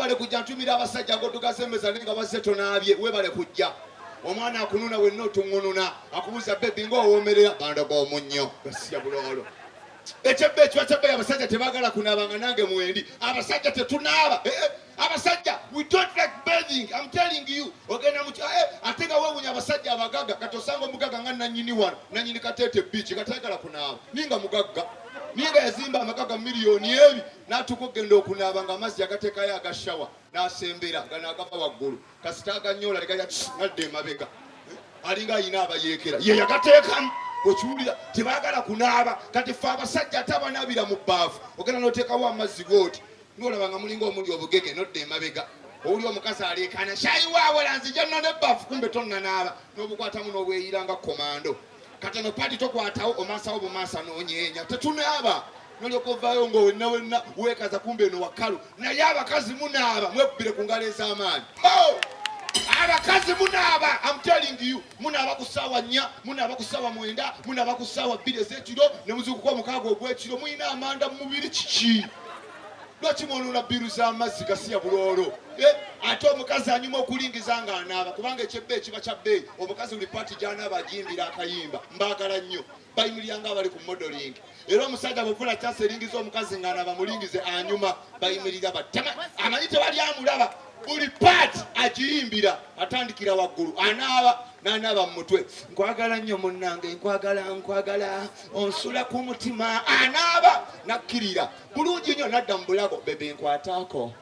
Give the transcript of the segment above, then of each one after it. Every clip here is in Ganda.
webale kujja ntumira abasajja ngo tugasembeza nenga baseto naabye webale kujja omwana akununa wenno tungununa akubuza baby ng'owoomerera banda b'omunnyo gasiya bulolo ekyebbe ekiba kyebbe abasajja tebagala kunaabanga nange mwendi abasajja tetunaaba abasajja we don't like bathing I'm telling you ogenda mu ate nga weewunya abasajja abagaga kati osanga omugaga nga nannyini wano nannyini Kateete beach katayagala kunaaba ninga mugagga ninga yazimba amagaga miliyoni ebi n'atuuka okugenda okunaaba nga amazzi agateekayo agashawa n'asembera nga n'agava waggulu kasita agannyola legaya nadde emabega alinga ayina abayeekera ye yagateekamu okiwulira tebaagala kunaaba kati ffe abasajja tabanabira mu bbaafu ogenda n'oteekawo amazzi gooti n'olaba nga mulinga omuli obugege nodde emabega owuli omukazi aleekaana shayi waawe lanzija nno n'ebbaafu kumbe tonnanaaba n'obukwatamu n'obweyiranga komando kati no pati tokwatawo omaasawo bumaasa n'onyeenya tetunaaba nolyoka ovaayo ng'owenna wenna weekaza kumbe eno wakalu naye abakazi munaaba mwekubbire ku ngalo ez'amaanyi abakazi munaaba I'm telling you munaaba ku ssaawa 4 munaaba ku ssaawa 9 munaaba ku ssaawa 2 ez'ekiro ne muzuukuka omukaaga ogw'ekiro muyina amanda mu mubiri kiki lwaki mwonoona bbiru z'amazzi gasiya buloolo ate omukazi anyuma okulingiza nga anaaba kubanga ekyebbe ekiba kya bbeeyi omukazi buli paati gy'anaaba agiyimbira akayimba mbaagala nnyo bayimirira abali ku modeling era omusajja bw'ofuna kyasa eringiza omukazi nga anaaba mulingize anyuma bayimirira batema amanyi tewali amulaba buli paati agiyimbira atandikira waggulu anaaba n'anaaba mu mutwe nkwagala nnyo munnange nkwagala onsula ku mutima anaaba nakkirira bulungi nnyo nadda mu bulago bebe nkwataako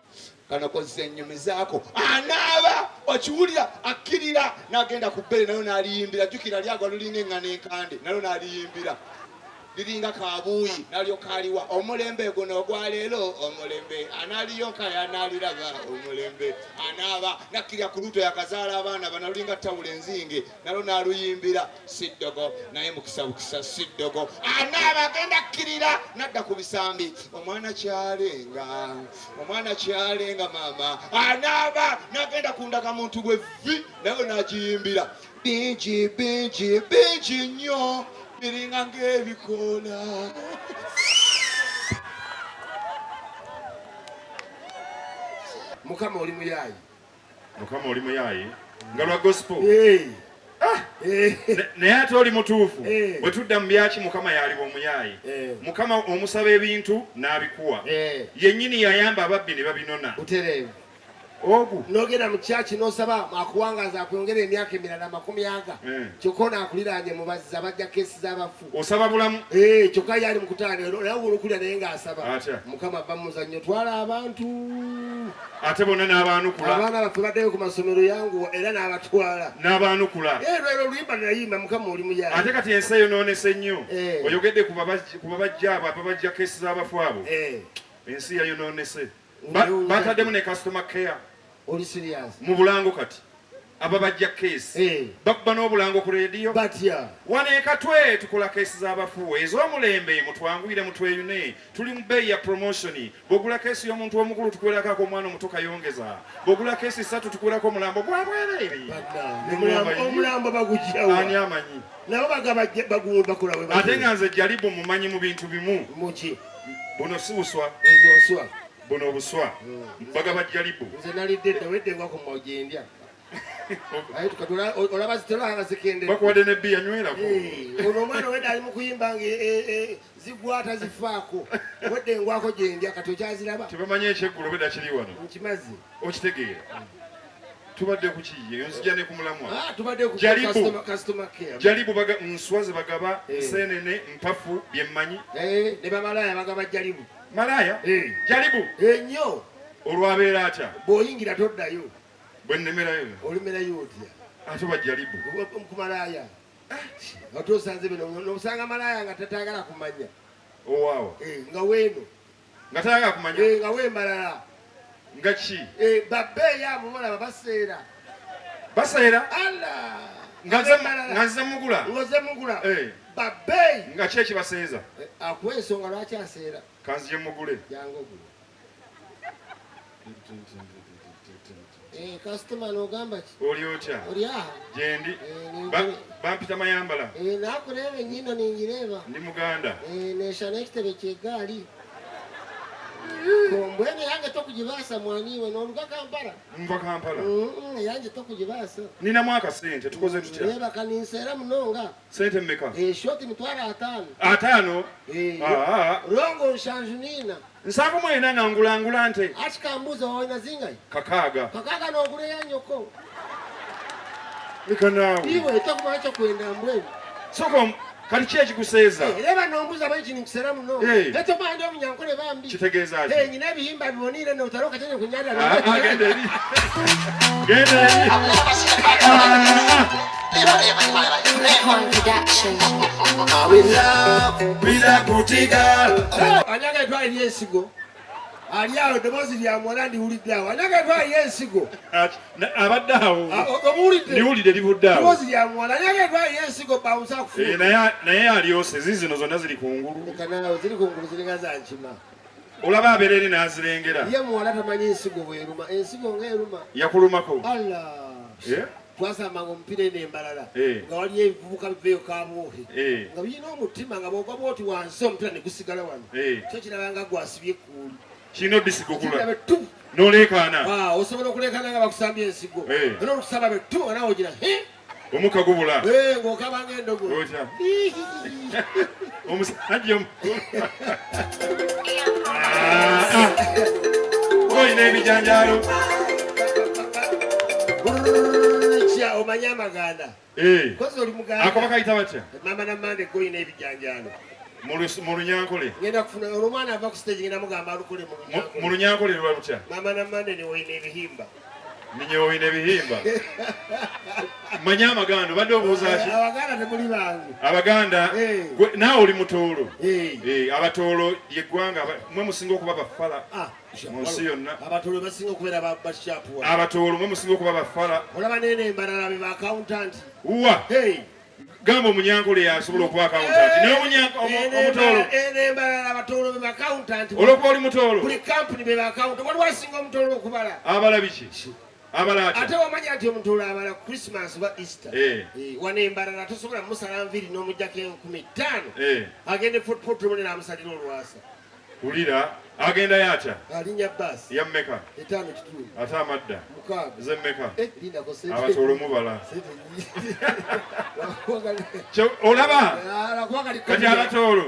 kano kozesa ennyumi zaako anaaba okiwulira akkirira n'agenda ku bbere nayo n'aliyimbira jjukira lyagwa lulinga eŋŋana enkande nayo n'aliyimbira liringa kabuuyi nalyoka aliwa omulembe guno ogwaleero omulembe analiyonka yanaliraba omulembe anaaba nakkirya ku luto yakazaala abaana banalulinga ttawula enzinge nalo n'aluyimbira siddogo naye mukisa siddogo anaaba agenda akkirira nadda ku bisambi omwana kyalenga maama anaaba n'agenda ku ndagamuntu gwe vi nayo n'agiyimbira bingi nnyo biringa ng'ebikoola Mukama oli muyaayi nga lwa gospel naye ate oli mutuufu bwe tudda mu byaki Mukama yaliba omuyaayi Mukama omusaba ebintu n'abikuwa yennyini yayamba ababbi ne babinona butereevu ogu nogenda mu kyaki n'osaba akuwangaza akwongera emyaka emirala 40 kyokka onaakuliraanye mubazza bajja keesi z'abafu osaba bulamu kyokka yali mukutaano naye olukulira naye ng'asaba Mukama ava mu muzannyo twala abantu ate bonna n'abaanukula abaana baffe baddeyo ku masomero yangu era n'abatwala n'abaanukula lwero oluyimba nayimba Mukama oli muyaayi ate kati ensi eyonoonese nnyo oyogedde ku babajja abo ababajja keesi z'abafu abo ensi yayonoonese bataddemu ne customer care oli serious mu bulango kati ababajja keesi bakuba n'obulango ku rediyo batya waneekatwe tukola keesi z'abafu ez'omulembe mutwanguyire mutweyune tuli mu bbeeyi ya promotioni bw'ogula keesi y'omuntu omukulu tukuweerako omwana omuto kayongeza bw'ogula keesi 3 tukuweerako omulambo gwa bwereere omulambo bagugyawa ani amanyi nabo bakola ate nga nze jalibu mumanyi mu bintu bimu muki buno si buswa buno buswa bagaba jalibu nze nalidde dda wedde nga ku mojendya ayi tukatula olaba zitera zikende bakwade ne bia nywelako ono omwana wedde ali mu kuyimba nga zigwata zifaako wedde ngwako gyendya kati okyaziraba tebamanye ekyeggulo bedda kiri wano nkimazi okitegeera tubadde ku kiye nzija ne ku mulamwa tubadde ku customer care jalibu nswaze bagaba nsenene mpafu byemmanyi ne bamalaya bagaba jalibu malaya jalibu ennyo olwabeera atya bw'oyingira toddayo bwe nnemerayo olimerayo otya ate bajalibu ku malaya ate osanze bino nosanga malaya nga tatagala kumanya owaawa nga weeno nga tayagala kumanya nga wembalala nga ki babbeeya mumulaba baseera ala nga nze mugula ngoze mugula babbeeyi nga ki ekibaseeza akuwa ensonga lwaki aseera kanzije mugule jangu ogule kasitoma n'ogamba ki oli otya oli aha gyendi bampita mayambala naakureeba ennyindo ningireeba ndi muganda neesha n'ekitebe kyeggaali Kombwene yange tokujibasa mwaniwe n'oluga Kampala. Mva Kampala. Yange tokujibasa. Nina mwaka sente tukoze tutya. Leba kaninsera mnonga. Sente mmeka? Shoti mitwala 5. 5? Rongo nshanjunina. Nsava mwena ngangulangula nte. Achikambuza waina zingai. Kakaga n'ogule ya nyoko. Nikanawe. Iwe itakumacho kwenda mbweni. Soko kali chechi kuseza. Leba nombuza banchi nikusera muno. Leto bandi omunyankole bambi. Kitegeeza ati. Nyina bihimba bibonire no utaroka tene kunyanda. Gende eri. Gende eri. Bila kutiga. Anyaga twa yesigo. Aliawo demozi lya mwanandi uliddawo. Anyaga twa yesigo. Abaddawo. Omulidde. Niwulidde libuddawo. Demozi lya mwana. Anyaga twa yesigo bawusa kufuuka. Naye aliyose zizino zonna ziri kungulu. Kanaawo ziri kungulu ziringaza nkima. Olaba abeereri n'azirengera. Ye muwala tamanyi ensigo bweruma. Ensigo ng'eruma. Yakulumako. Allah. Twasambanga omupiira n'embalala nga waliyo ebivubuka biveeyo kabuuhi nga birina omutima nga bwogwa bwoti wansi omupiira ne gusigala wano kyo kirabanga gwasibye ekkuuli kirina odisigugula n'oleekaana osobola okuleekaana nga bakusambye ensigo era okusamba bettu nga nawe ogira omukka gubula ng'okabanga endogo omusajja olina ebijanjaalo omanya amaganda kozi oli muganda akoba kayita batya mama namande goyina ebijanjaalo mu Lunyankole ngenda kufuna olumwana ava ku stage ngenda mugamba alukole mu Lunyankole lwa lutya mama namande ne woyina ebihimba ninye woyina ebihimba manya amaganda badde obuuza ki abaganda temuli bangu abaganda naawe oli mutoolo abatoolo yeggwanga mwe musinga okuba bafala mu nsi yonna abatoolo basinga okubeera bashapuwa abatoolo mwe musinga okuba bafala olaba nene embalala be ba accountant uwa gamba Omunyankole yasobola okuba accountant omutoolo embalala abatoolo be ba accountant olwokuba oli mutoolo buli company be ba accountant wali wasinga omutoolo okubala abala biki ate wamanya nti omutoolo abala Christmas oba Easter wano embalala tosobola musala nviri n'omugjako 15 agende fotomonera amusalira olwasa ulira agenda yatya alinya basi yammeka 5 kitundu ate amadda mukaaga zemmeka linda ko sente abatoolo mubala olaba kati abatoolo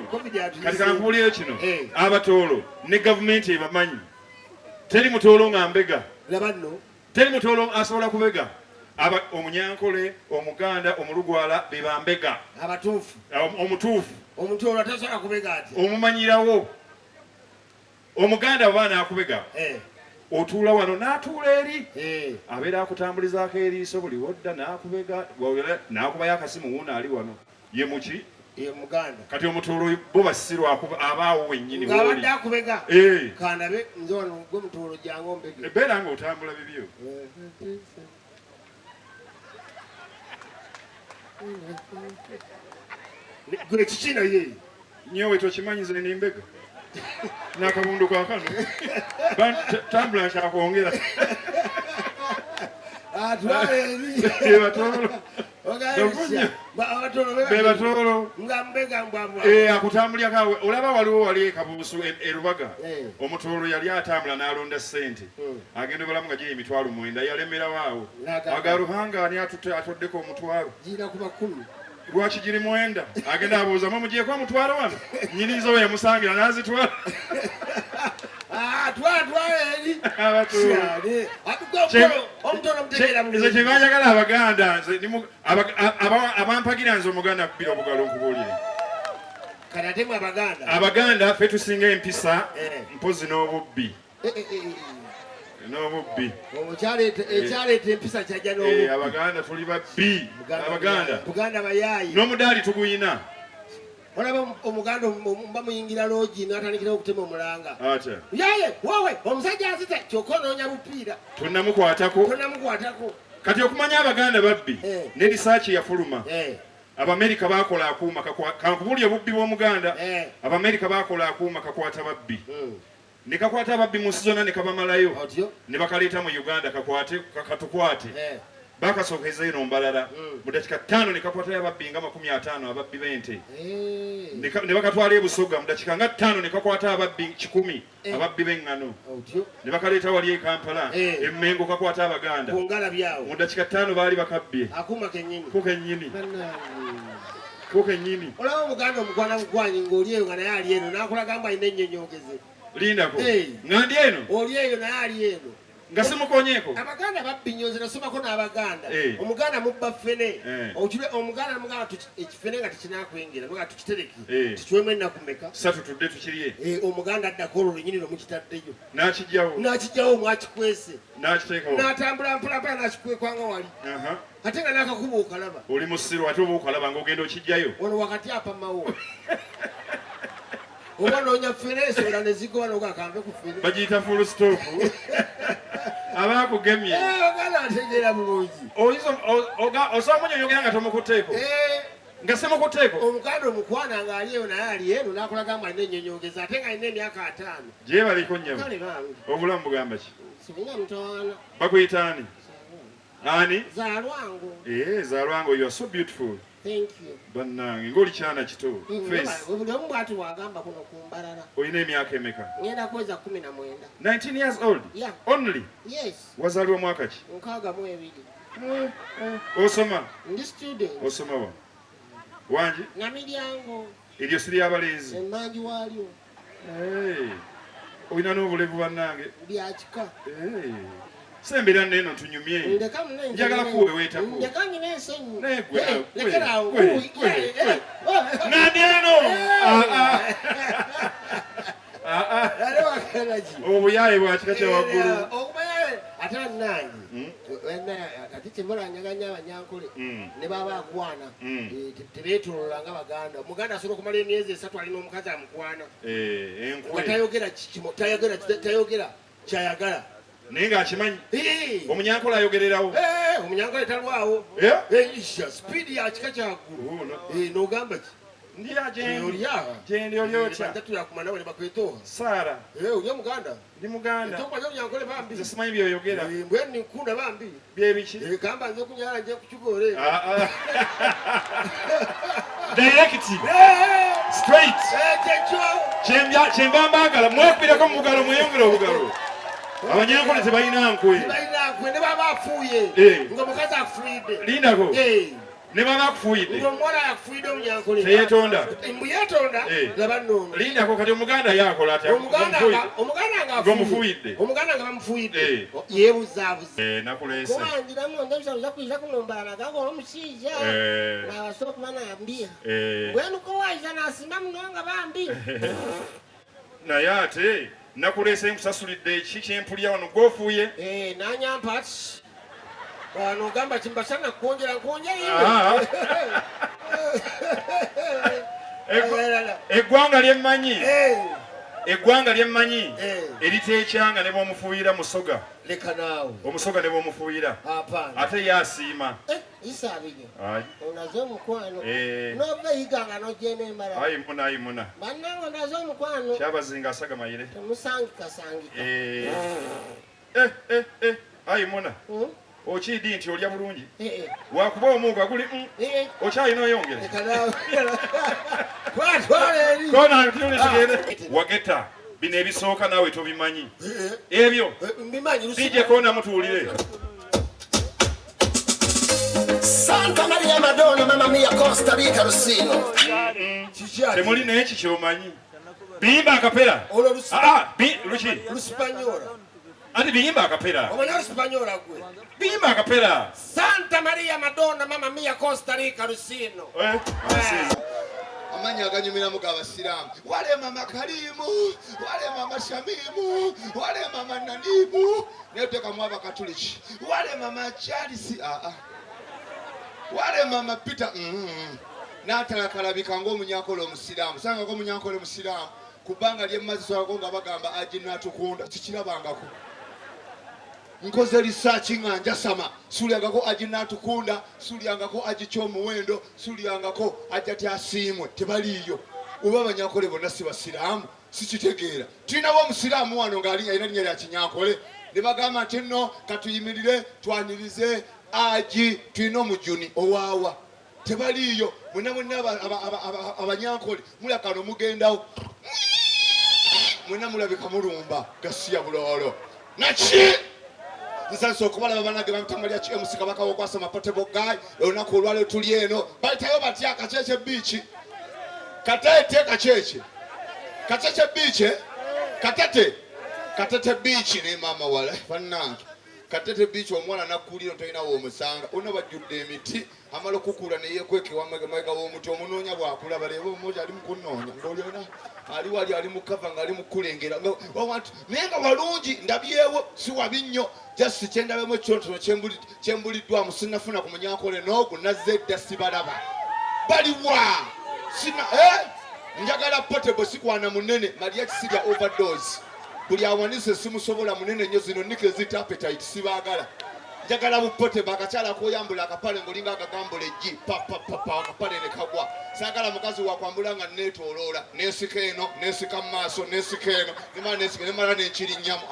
kati kankubuulire kino abatoolo ne gavumenti ebamanyi teri mutoolo nga mbega laba nno teri mutoolo asobola kubega Omunyankole Omuganda Omulugwala be bambega abatuufu omutuufu omutoolo atasobola kubega ati omumanyirawo Omuganda abaana akubega otuula wano n'atuula eri abeera akutambulizaako eriiso buli wodda n'akubega n'akubayo akasimu wuuno ali wano ye muki Muganda kati omutoolo bo basirwa abaawo wennyini ng'abadde akubega kandabe nze wano gwe mutoolo jangu ombege ebeera nga otambula bibyo gwe kiki naye nyowe tokimanyize nimbega n'akabundu kakano tambula nkyakwongera bebatoolo akutambulyakawe olaba waliwo wali ekabuusu erubaga omutoolo yali atambula n'alonda sente agenda obulamu nga giri 9,000 yalemerawo awo agaluhanga ani atoddeko omutwalo lwaki giri 9 agenda abuuza mumugyeko omutwalo wano nyinizo we yamusangira n'azitwala nze kyebanjagala abaganda abampagira nze omuganda akubira obugalo nkubuulire abaganda ffe tusinga empisa mpozi n'obubbi ekyaleeta empisa kyajja n'obubbi abaganda tuli babbi abaganda bayaayi n'omudaali tuguyina olaba omuganda bamuyingira loogi n'atandikira okutema omulanga yaye wowe omusajja azita kyokka onoonya bupiira tonnamukwatako kati okumanya abaganda babbi ne risaaki yafuluma Abamerika bakola akuuma kankubulya obubbi bw'omuganda Abamerika bakola akuuma kakwata babbi ne kakwata babbi mu nsi zonna ne kabamalayo ne bakaleeta mu Uganda katukwate bakasokeza ino mbalala mu dakika 5 ne kakwata ababbi nga 50 ababbi bente ne bakatwala ebusoga mu dakika nga 5 ne kakwata ababbi 10 ababbi bengano ne bakaleeta wali e Kampala emmengo kakwata abaganda mu dakika 5 baali bakabbye kukenyini olaba omuganda omukwana mukwanyi ng'oli eyo nga naye ali eno n'akulaga mbu alina ennyonnyongeze lindako ngandi eno oli eyo naye ali eno nga simukonyeko abaganda babbinyoze nasomako n'abaganda omuganda mubba ffene omuganda namugamba ekifene nga tekinakwengera nga tukitereke kikiwemu ennaku mmeka 3 tudde tukirye omuganda addako olwo lwenyini lwemukitaddeyo n'akijjawo mwakikwese n'akiteekawo n'atambula mpulapula n'akikwekwanga wali ate nga n'akakuba okalaba oli musiru ate oba okalaba ng'ogenda okijjayo wano wakati apamawo oba noonya ffene esobola ne zigoba n'ogakambe ku ffene bagiyita full stop abakugemye oganda ategeera bulungi osobola munyonyogera nga tomukuteeko nga simukuteeko omuganda omukwana nga ali eyo naye ali eno n'akulaga mbu alina ennyonyongeza ate nga alina emyaka 5 gye baliko nnyama kale bange obulamu bugamba ki sirina mutawaana bakuyita ani ani zaalwango zaalwango you are so beautiful. Thank you. Bannange ng'oli kyana kito face buli omu bw'ati wagamba kuno ku mbalala olina emyaka emeka ngenda kuweza 19 19 years old only yes wazaliwa mwaka ki 62 osoma ndi student osoma wa wangi namiryango eryo si lyabalenzi emmanji waalyo olina n'obulevu bannange byakika sembera neno tunyumye njagala kuwe wetako njakanyi n'ensenyu lekerawo nandeno obuyaye bwakika kya waggulu ate nange ati kyemulanyaganya abanyankole ne baba akwana tebeetolola nga baganda omuganda asobola okumala emyezi 3 alina omukazi amukwana tayogera kyayagala naye ng'akimanyi omunyankole ayogererawo omunyankole talwawo sipiidi yakika kyaggulu n'ogamba ki gyendi oli otya kumanawe ne bakwetooha saara oli omuganda ndi muganda tokumanya omunyankole bambi nze simanyi byoyogera mbweni nkunda bambi byebiki kamba nze kunyala nje kukigoole direct straight kyemba mbaagala mwekubireko mu bugalo mweyongere obugalo abanyankole tebalina nkwe ne baba afuuye ng'omukazi afuuyidde lindako ne baba akufuuyidde ng'omuwala yakufuuyidde omunyankole teyeetonda mbu yeetonda laba nnono lindako kati omuganda yakola atya omuganda nga bamufuuyidde yeebuzaabuza nakuleese kubanjiramu ndebisauza kuiza kunombala gakola omusijja nabasobola kuba nambia bwenukowayiza nasimba muno nga bambi naye ate nakuleese nkusasulidde eki kyempulya wano gwofuuye nanyampa ati wano ogamba kimbasana kwongera eggwanga lyemmanyi eriteekyanga ne bwomufuuyira musoga leka naawe omusoga ne bwomufuuyira ate ye asiima isabinyo onaze omukwano nova yiganga nojema embala ayimuna bannange onaze omukwano kyabazinga asagamayire temusangikasangika ayimuna okiidi nti olya bulungi wakuba omuuga guli okyalina oyongere wageta bino ebisooka naawe tobimanyi ebyo bijje koona mutuulire Santa Maria Madonna Mamma Mia Costa Rica Rossino temuli naye kikyomanyi biyimba akapera luki ati biyimba akapera biyimba akapera Santa Maria Madonna Mamma Mia Costa Rica Rossino amanyi aganyumiramu g'abasiraamu wale mama Kalimu wale mama Shamimu wale mama Nanimu neotekamu abakatuliki wale mama Charles wale mama Peter n'atalakalabika ng'omunyankole omusiraamu sanga ng'omunyankole omusiraamu ku bbanga ly'emmazi swalako nga bagamba ajinatukunda kikirabangako nkoze research nga njasama sulyangako ajinatukunda sulyangako agikyomuwendo sulyangako ajatyasiimwe tebaliyo oba abanyankole bonna si basiraamu sikitegeera tulinawo omusiraamu wano ng'alina linnya lya kinyankole ne bagamba nti nno katuyimirire twanirize aji tulina omujuni owaawa tebaliyo mwena abanyankole mulakano mugendawo mwena mulabika mulumba gasiya buloolo naki nsanso okubalaba banage bamita Mariachi emusika bakawokwasa mapotebo guy olunaku olwaleero tuli eno bayitayo batya kaceece biiki katete kaceece biiki katete biiki ne mama wala bannange katete biiki omwana nakulira tolinawo omusanga ona bajjudde emiti amala okukula neyekweka mega w'omuti omunoonya bwakula baleeba omuti ali mukunoonya ngaoliona ali wali ali mukava nga ali mukulengera naye nga walungi ndabyewo si wabi nnyo jasi kyendabemu ekitonotono kyembuliddwamu sinnafuna ku munyankole n'ogu nazze edda sibalaba baliwa njagala potable sikwana munene Mariachi sirya overdose buli awanise simusobola munene nnyo zino nike zita appetite sibaagala njagala bupote bakakyala koyambula akapale ngolinga akagambula ejji akapale ne kagwa saagala mukazi wakwambula nga neetoloola neesika eno neesika mu maaso neesika eno nemala nenkiri nnyamu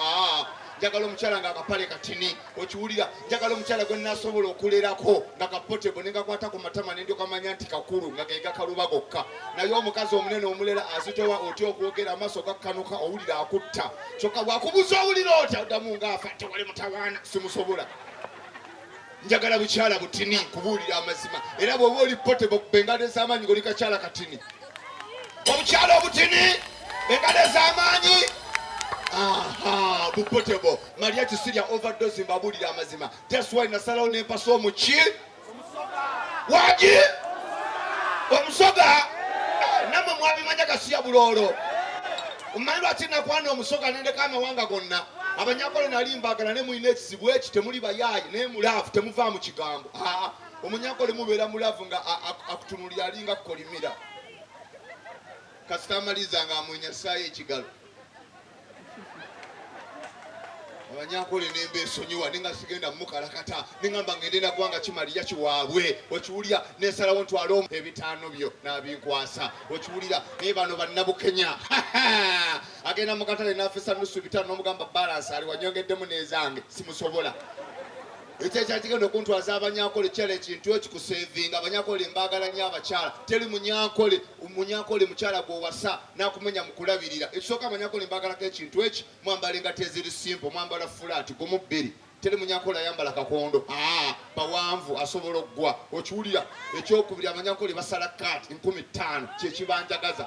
njagala omukyala nga akapale katini okiwulira njagala omukyala gwe nasobola okulerako nga kapotebo nengakwata ku matama nendyoka manya nti kakulu nga gega kaluba gokka naye omukazi omunene omulera azitowa otya okwogera amaaso gakkanuka owulira akutta kyokka bwakubuza owulira otya oddamu ngaafa tewali mutawaana simusobola njagala bukyala butini kubuulira amazima era bw'oba oli potebo bengalo ez'amaanyi ng'oli kakyala katini obukyala obutini bengalo ez'amaanyi bupotebo Mariachi sirya overdose mbabuulira amazima that's why nasalawo nempasa omuki wagi omusoga namwe mwabimanya gasiya buloolo omumanyi lwaki nakwana omusoga nendeka amawanga gonna abanyakole nali mbagala ne mulina ekizibu eki temuli bayaayi naye mulaavu temuva mu kigambo omunyakole mubeera mulaavu nga akutunulira alinga kukolimira kasita amaliza nga amwenyasaayo ekigalo abanyankole nemba esonyiwa ninga sigenda mukalakata ningamba ngende nagwanga kimaliya kiwaabwe okiwulira nesalawo ntwala ebitaano byo nabinkwasa okiwulira naye bano bannabukenya agenda mukatale nafisa nusu bitaano nomugamba balance ali wanyongeddemu nezange simusobola ekyo ekyakigenda okuntwaza abanyankole kyala ekintu ekikusevinga abanyankole mbaagala nnyo abakyala teri munyankole mukyala gw'owasa nakumenya mukulabirira ekisooka abanyankole mbaagalako ekintu eki mwambala engatto eziri simple mwambala fulaati gumu bbiri teri munyankole ayambala kakondo bawanvu asobola okuggwa okiwulira ekyokubiri abanyankole basala kaati 15 kyekibanjagaza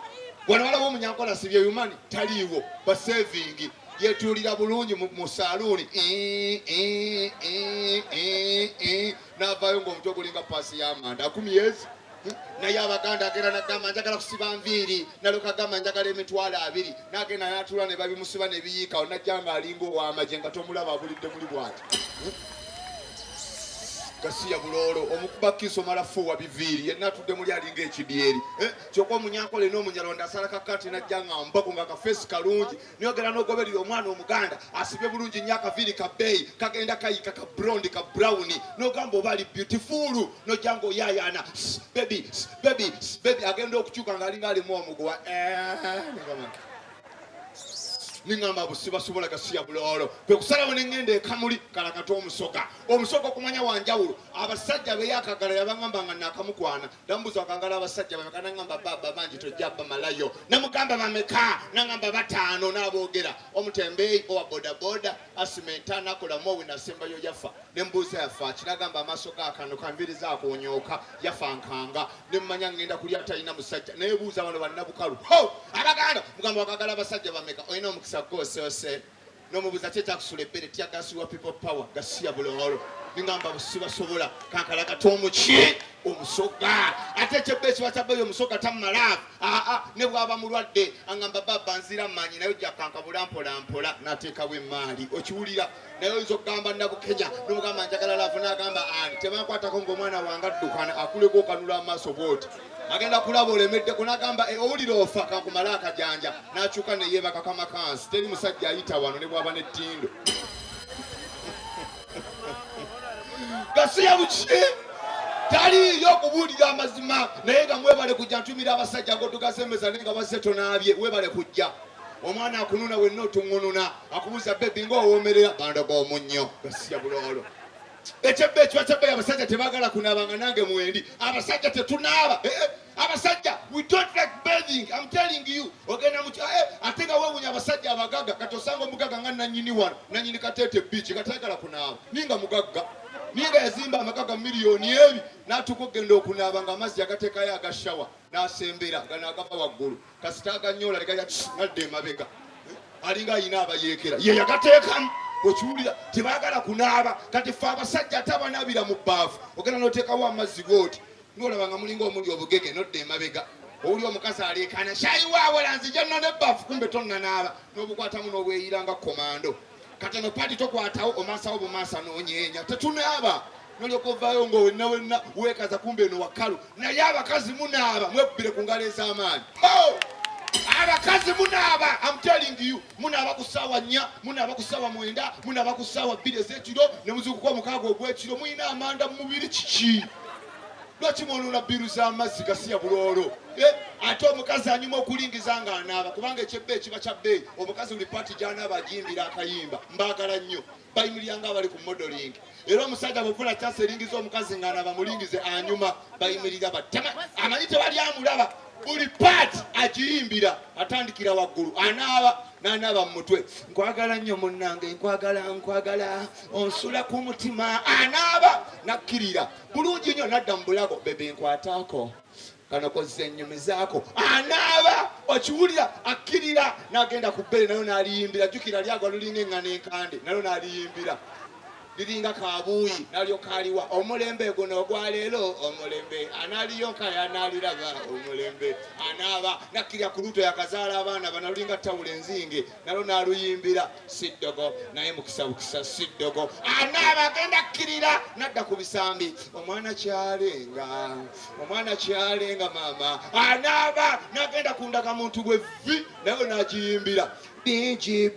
wano walaba omunyankole asibye yumani taliiwo basevingi yetuulira bulungi mu saluuni n'avaayo ng'omutwe ogulinga paasi y'amanda 10 years naye abaganda agenda nagamba njagala kusiba nviiri naloka gamba njagala emitwalo 2 nagenda natula ne babimusiba ne biyiikawo najja nga alinga ow'amagye nga tomulaba abulidde muli bwati gasiya buloolo omukuba kiso malafuwa biviiri yenna atudde muli alinga ekidyeri kyokka omunyankole n'omunyalonda asala kakati najja nga mbaku nga kafeesi kalungi niyogera n'ogoberera omwana omuganda asibye bulungi nnyo akaviiri ka bbeeyi kagenda kayika ka brondi ka brawuni n'ogamba oba ali beautiful n'ojja nga oyaayaana baby agenda okukyuka ng'alinga alimu omuguwa ningamba busibasobola gasiya buloolo kwe kusalawo nengenda ekamuli kalakata omusoga okumanya wanjawulo abasajja beyakagala yabangamba nga nakamukwana ndambuza akangala abasajja bameka nangamba baba bangi tojja bamalayo namugamba bameka nangamba 5 n'aboogera omutembeeyi owa bodaboda asimenta nakolamu owe nasembayo yafa nembuuza yafa kinagamba amaaso gakano kanviriza akonyooka yafa nkanga nemmanya ngenda kulya talina musajja naye buuza bano bannabukalu abaganda mugamba wakagala abasajja bameka olina omukisa gwosose n'omubuuza kyekyakusula ebbere tyagasiwa people power gasiya buloolo ningamba busibasobola kankalakata omuki omusoga ate ekyebba ekiba kyabbeeyo omusoga tamumalaavu ne bwaba mulwadde angamba baba nzira manyi naye ojja kankabula mpolampola n'ateekawo emmaali okiwulira naye oyinza okugamba nabukenya n'omugamba njagala laavu n'agamba ani tebankwatako ng'omwana wange addukana akuleko okanula amaaso bwoti agenda kulaba olemeddeko n'agamba owulira ofa kankumala akajanja n'akyuka neyeebaka kamakansi teri musajja ayita wano ne bwaba n'ettindo gasiya buki taliyo okubuulira amazima naye nga mwebale kujja ntumira abasajja ngotugasembeza naye nga bazze tonaabye webale kujja omwana akununa wenna otuŋŋununa akubuuza bebi ng'owoomerera bandoga omunnyo gasiya buloolo Echebe abasajja tebagala kunaabanga nange mwendi. Abasajja tetunaaba. Abasajja, we don't like bathing. I'm telling you. Ogenda mu ate nga weewunya abasajja abagagga kati osanga omugagga nga nannyini wano nannyini Kateete beach katayagala kunaaba. Ninga mugagga. Ninga yazimba amagagga miliyoni ebi n'atuuka okugenda okunaaba nga amazzi agateekayo agashawa n'asembera nga n'agava waggulu. Kasita aganyoola gadde emabega. Alinga ayina abayeekera. Ye yagateekamu. Okiwulira tebaagala kunaaba kati ffe abasajja ate abanaabira mu bbaafu ogenda n'oteekawo amazzi gooti n'olaba nga mulinga omuli obugege nodda emabega owuli omukazi aleekaana shayi waawe lanzija nna n'ebbaafu kumbe tonnanaaba n'obukwatamu n'obweyira nga komando kati no paati tokwatawo omaasawo bumaasa n'onyeenya tetunaaba nolyoka ovaayo ng'owenna weekaza kumbe eno wakalu naye abakazi munaaba mwekubbire ku ngalo ez'amaanyi abakazi munaaba, I'm telling you, munaaba ku ssaawa 4, munaaba ku ssaawa 9, munaaba ku ssaawa 2 ez'ekiro ne muzuukuka omukaaga ogw'ekiro muyina amanda mu mubiri kiki lwaki mwonona bbiru z'amazzi gasiya buloolo ate omukazi anyuma okulingiza nga anaaba kubanga ekyebbe ekiba kya bbeeyi omukazi buli paati gy'anaaba agiyimbira akayimba mbaagala nnyo bayimirira nga abali ku modeling era omusajja bw'ofuna kyasa eringiza omukazi nga anaaba mulingize anyuma bayimirira batema amanyi tewali amulaba buli paati agiyimbira atandikira waggulu anaaba n'anaaba mu mutwe nkwagala nnyo munnange nkwagala onsula ku mutima anaaba nakkirira bulungi nnyo nadda mu bulago bebe nkwataako kano kozesa ennyumi zaako anaaba okiwulira akkirira n'agenda ku bbere nayo n'aliyimbira jjukira lyagwa lulinga eŋŋana enkande nayo n'aliyimbira liringa kabuuyi nalyo kaliwa omulembe guno ogwaleero omulembe analiyoka yanaliraba omulembe anaaba nakkirya ku luto yakazaala abaana banalulinga tawula enzinge nalo naluyimbira siddogo naye mukisa siddogo anaaba agenda akkirira nadda ku bisambi omwana kyalenga mama anaaba nagenda kundaga muntu bwevvi nayo nagiyimbira bingi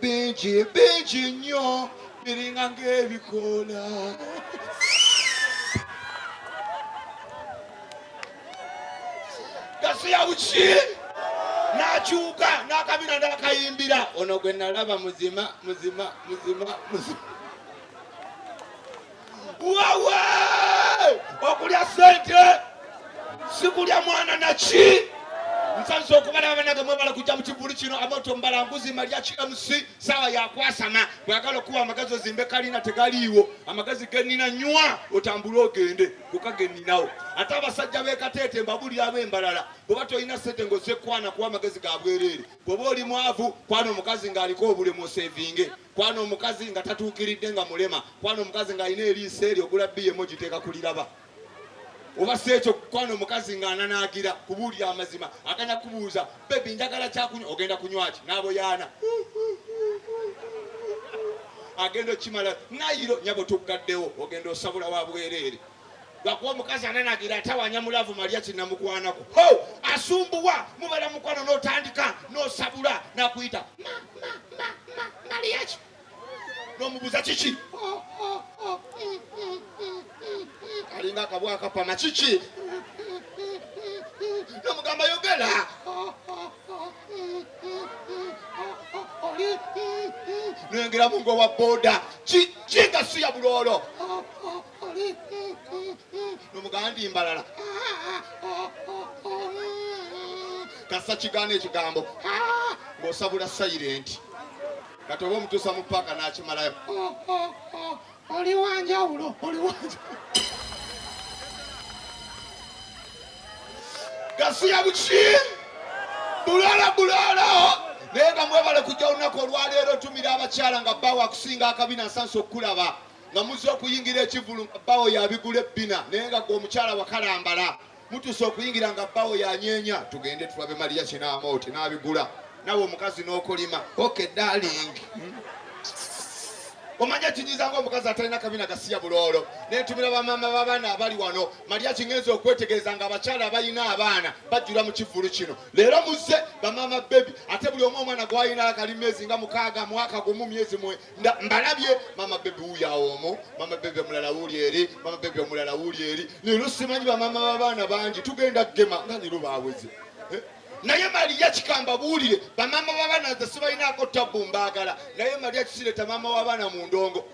nnyo biringa ng'ebikola gasiya buki n'akyuka n'akabina n'akayimbira ono gwe nalaba muzima wawe okulya sente sikulya mwana naki nsanze okubalaba banage mwebala kujja mu kivulu kino Amooti Omubalanguzi Mariachi MC sawa yakwasama bwagala okuba amagezi ozimbe kalina tegaliiwo amagezi genina nywa otambule ogende kukageninawo ate abasajja b'e Kateete mbabulira ab'embalala bw'oba toyina ssente ng'ozekwana kuba amagezi ga bwereere bw'oba oli mwavu kwana omukazi ng'aliko obulemu osevinge kwana omukazi nga tatuukiridde nga mulema kwana omukazi ng'alina eriiso eri ogula biyemo giteeka kuliraba oba sekyo kwana omukazi ng'ananaagira kubuulira amazima agenda kubuuza bebi njagala kyakunywa ogenda kunywa ki n'aboyaana agenda okimala nayiro nyabo tuggaddewo ogenda osabula wa bwereere lwakuba omukazi ananagira atawanya mulavu Mariachi namukwanako asumbuwa mubala mukwano n'otandika n'osabula n'akuyita Mariachi n'omubuuza kiki alinga akabwa akapama kiki n'omugamba yogera nengera mungo wa boda kinga siya buloolo n'omugamba ndi mbalala kasa kigaana ekigambo ng'osabula silent kati oba omutuusa mu paaka n'akimalayo oli wanjawulo gasiya buki buloolo naye nga mwebale kujja olunaku olwaleero tumira abakyala nga bbaawo akusinga akabina nsansa okulaba nga muzze okuyingira ekivulu nga bbaawo yabigula ebbina naye nga gwe omukyala wakalambala mutuuse okuyingira nga bbaawo yanyeenya tugende tulabe Mariachi n'Amooti n'abigula nawe omukazi n'okolima okay darling omanya kinyiza ng'omukazi atalina kabina gasiya buloolo netumira bamama b'abaana abali wano Mariachi ngenza okwetegereza nga abakyala abalina abaana bajjula mu kivulu kino leero muzze bamama bebi ate buli omu omwana gwalina akali myezi nga 6 mwaka gumu myezi mbalabye mama bebi wuyawo omwo mama bebi omulala wuli eri mama bebi omulala wuli eri leero simanyi bamama b'abaana bangi tugenda gema nga leero baaweze naye Mariachi kamba buulire bamama w'abaana nze sibalinaako tabbu mbaagala naye Mariachi sireta mama w'abaana mu ndongo.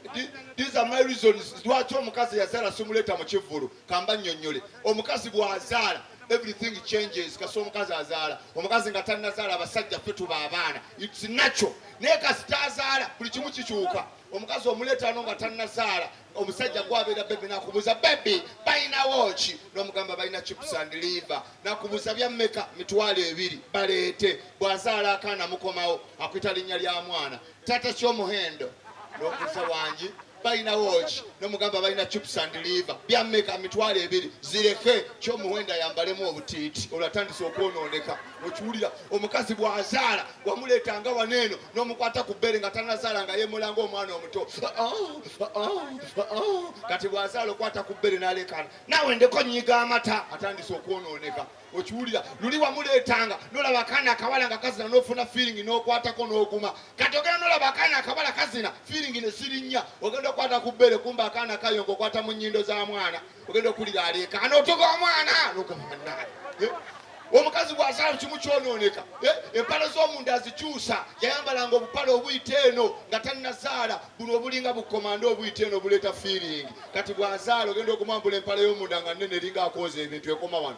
These are my reasons lwaki omukazi yazaala simuleeta mu kivvulu. Kamba nnyonnyole omukazi bw'azaala everything changes. Kasi omukazi azaala omukazi nga tannazaala abasajja ffe tuba abaana, it's natural. Naye kasita azaala buli kimu kikyuka. Omukazi omuleeta no nga tannazaala omusajja gwabeera bebi nakubuuza bebi balina wooki n'omugamba balina chips and liver nakubuuza bya mmeka mitwalo 2 baleete. Bw'azaala akaana mukomawo akwita linnya lya mwana tata ky'omuhendo n'okuza wangi balina wooki n'omugamba balina chips and liver bya mmeka mitwalo 2 zireke ky'omuhendo ayambalemu obutiiti olwatandise okwonooneka. Okiwulira omukazi bw'azaala wamuleetanga waneeno n'omukwata ku bbere nga tannazaala nga yeemulanga omwana omuto kati bw'azaala okwata ku bbere n'aleekaana naawe ndeko nyiga amata atandise okwonooneka. Okiwulira luli wamuleetanga n'olaba akaana akawala nga kazina n'ofuna feeling n'okwatako n'oguma. Kati ogenda n'olaba akaana akawala kazina feeling ne sirinnya ogenda okwata ku bbere kumba akaana kayonga okwata mu nnyindo za mwana ogenda okulira aleekaana otuga omwana n'ogamba omukazi bw'azaala kimu kyonooneka. Empale z'omunda azikyusa yayambalanga obupale obuyita eno nga tannazaala buno obulinga bukomanda obuyita eno obuleeta feeling. Kati bw'azaala ogenda okumwambula empale y'omunda nga nnene eringa akooza ebintu ekoma wano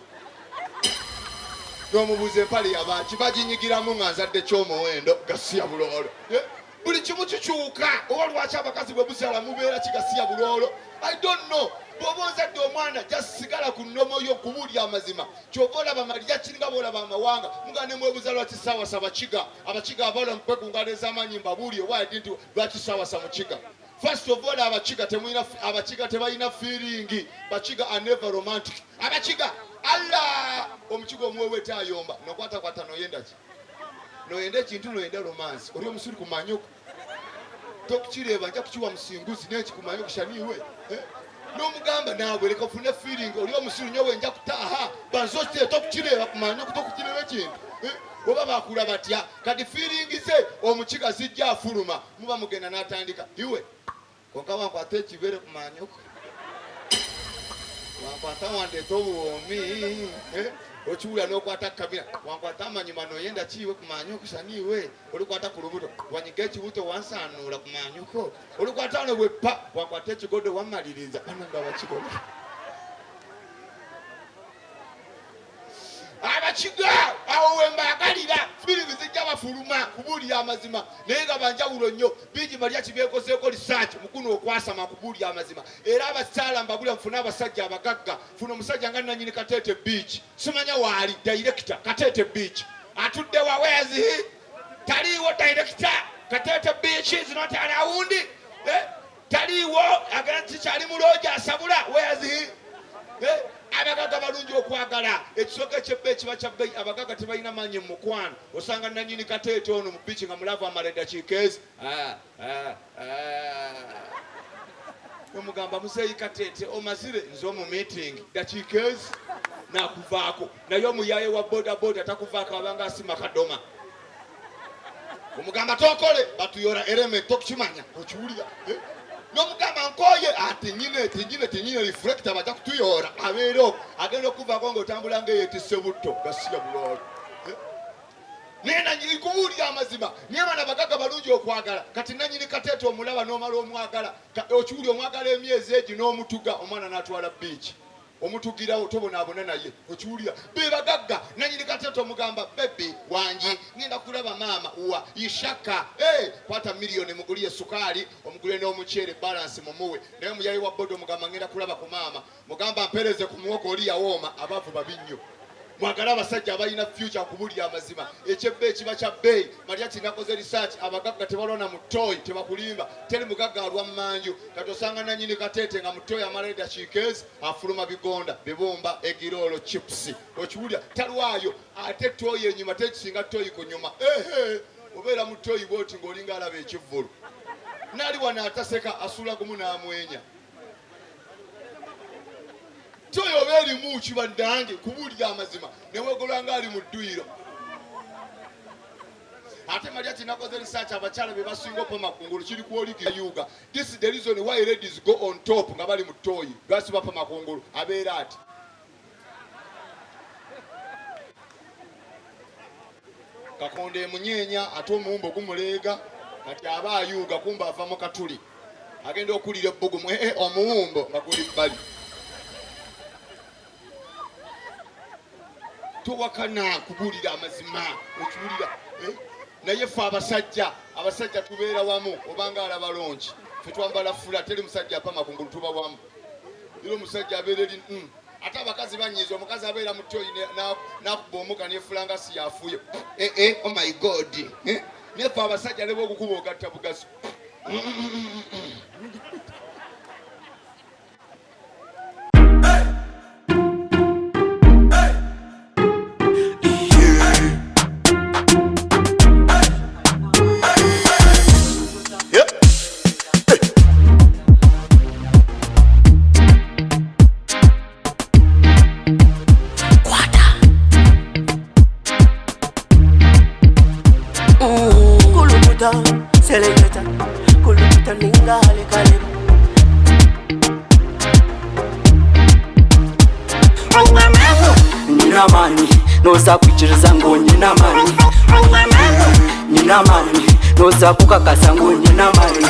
n'omubuuza empale yabaki baginyigiramu nga nzadde ky'omuwendo gasiya buloolo. Buli kimu kikyuka. Oba lwaki abakazi bwe buzaala mubeera kigasiya buloolo? I don't know. Bw'oba ozadde omwana jasigala ku nnomo yo kubuulya amazima. Ky'ova olaba Mariachi nga bw'olaba amawanga muga ne mwebuuza lwaki saawasa abakiga abawala mukwekungaana ez'amaanyi mbabuulye wadi nti lwaki saawasa mukiga. First of all abakiga tebalina feeling. Bakiga are never romantic. Abakiga Allah omukiga omuweweeta ayomba nokwatakwata noyenda ki noyenda ekintu noyenda romance oli omusiri kumanyuko tokukireeba nja kukiwa musinguzi nekikumanyi okushaniiwe n'omugamba naawe leka ofune feeling oli omusiri nyowe nja kutaaha banzokite tokukireeba kumanyuko tokukireeba ekintu oba bakula batya kati feeling ze omukiga zijja afuluma muba mugenda n'atandika iwe konka wankwata ekibere kumanyuko wankwata wandeeta obuwoomi okiwulira n'okwata kabira wankwata amanyuma noyenda kiiwe kumanya okusaniiwe olikwata ku lubuto wanyiga ekibuto wansaanuula kumanyuko olikwata wano bweppa wankwata ekigodo wamaliriza ano nga bakikola. Abakiga awo wembaagalira feeling zijja bafuluma kubuulira amazima naye nga banjawulo nnyo bingi Mariachi beekozeeko research mukuno okwasama kubuulira amazima era abasaala mbagula nfuna abasajja abagagga funa omusajja nga nannyini Kateete Beach simanya waali director Kateete Beach atudde wawezi taliiwo director Kateete Beach is not around taliiwo agenda kikyali mulooja asabula wezi abagaga balungi okwagala ekisooka ekyebba ekiba kya bbeeyi abagaga tebalina maanyi mu mukwano osanga nannyini Kateete ono mu biiki nga mulaavu amala eddakiika ezi omugamba muzeeyi Kateete omazire nze omu meeting dakiika ezi nakuvaako naye omuyaaye wa bodaboda takuvaako abanga asima kadoma omugamba tokole batuyora element tokukimanya okiwulira n'omugamba nkoye tinyine reflector bajja kutuyora abeero agenda okuvaako ng'otambula ng'eyeetisse butto gasiya buloolo naye nanyini kubuulira amazima naye baana bagaga balungi okwagala kati nanyini Kateete omulaba n'omala omwagala okiwulira omwagala emyezi egi n'omutuga omwana n'atwala biiki omutugirawo tobonaabona naye okiwulira be bagagga nanyini Kateete omugamba bebi wangi ngenda kulaba maama wa ishaka kwata miliyoni muguliye sukaali omugule n'omuceere balance mumuwe naye omuyayi wa bodo omugamba ngenda kulaba ku maama mugamba mpereze ku muwogo oli yawooma abaavu babi nnyo mwagala abasajja abalina future kubuulira amazima ekyebba ekiba kya bbeeyi Mariachi nakoze research abagagga tebalona mu ttooyi tebakulimba teri mugagga alwa mmanju kati osanga nanyini Kateete nga mu ttooyi amala eddakiika ezi afuluma bigonda bibumba egiroolo chips okiwulira talwayo ate ttooyi enyuma tekisinga ttooyi ku nyuma obeera mu ttooyi bwoti ng'olinga alaba ekivvulu naali wano ataseka asula gumu n'amwenya toyo obeeri mu kibaddange kubuulira amazima neweegolwanga ali mu dduyiro ate Mariachi nakoze research abakyala be basinga oppa makungulu kiri kuoligira yuga this is the reason why ladies go on top nga bali mu ttooyi lwasi bappa makungulu abeera ati kakonde munyenya ate omuwumbo gumuleega kati aba ayuuga kumba ava mu katuli agenda okulira ebbugumu omuwumbo nga guli bbali towakana kubuulira amazima okiwulira naye ffe abasajja tubeera wamu obanga alaba longi ffe twambala fula teri musajja apama kungulu tuba wamu era omusajja abeera eri ate abakazi banyiiza omukazi abeera mu tyoyi nakuba omuka nefulanga si yafuye oh my god nefe abasajja ne bogukuba ogatta bugaso Selecta, kuluta ningale kale. Nina mani, noza kuchiriza ngo nina mani. Nina mani, noza kukakasa ngo nina mani.